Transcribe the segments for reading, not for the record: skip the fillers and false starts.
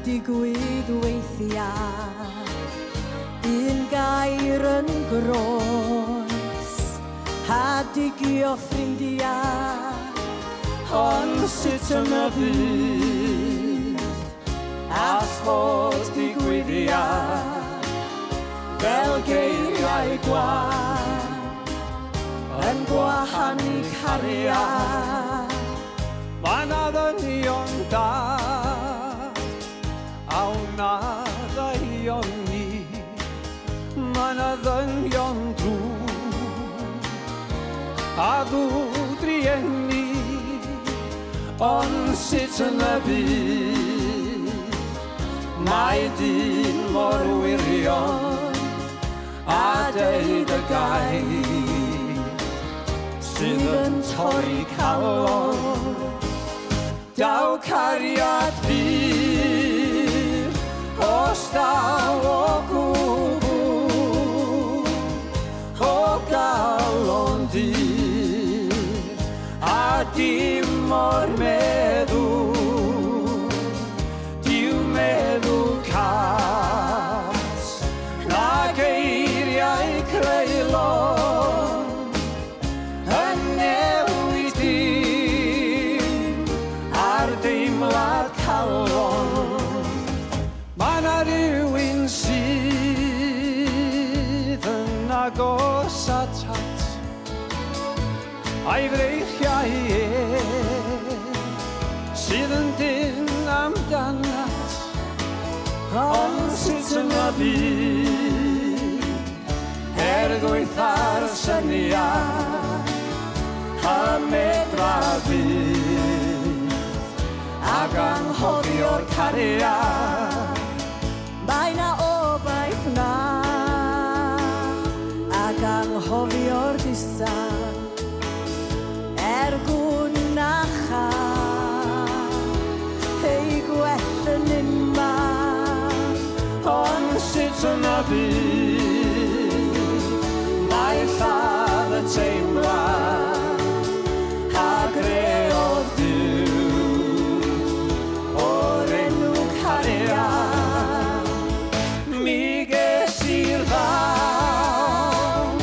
digwydd weithiau, un gair yn groes, a digio ffrindiau, ond sut yn y byd, all fod digwyddiad, fel geiriau gwan, yn gwahanu cariad. Mae 'na ddynion da, a wnadd aion ni. Mae 'na ddynion drwg, a ddwg drienni, ond sut yn y byd, mae dyn mor wirion, a deud y gair, sydd yn torri calon. Daw cariad byr, os daw o gwbl, o galon dyr, a dim mor meddwl, diw meddwl cas, na geiriau creulon, yn newid dim, ar deimlad calon. Mae 'na rywun sydd yn agos at at, a'i freichiau sydd yn dyn amdanat, ond sut yn y byd, gweitha'r syniad, a medra fydd, ac anghofio'r cariad. Mae 'na obaith na, ac anghofio'r disan, gwn a chael, ei gwell yn unman, ond sut yn y byd, mae lladd y teimlad, a greodd Duw o'r enw cariad. Mi ges i'r ddawn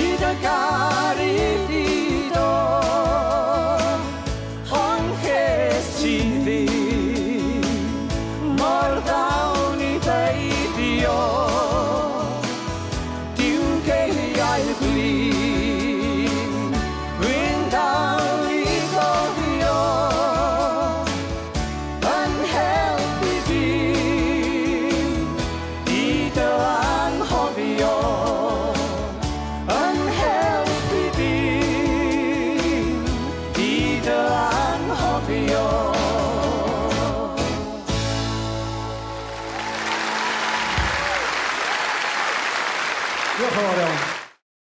i dy garu di dod, ond ges ti ddim mor ddawn i beidio. Diw geiriau glin, dwi'n dal i gofio, yn helpu fi i dy anghofio, yn helpu fi i dy anghofio.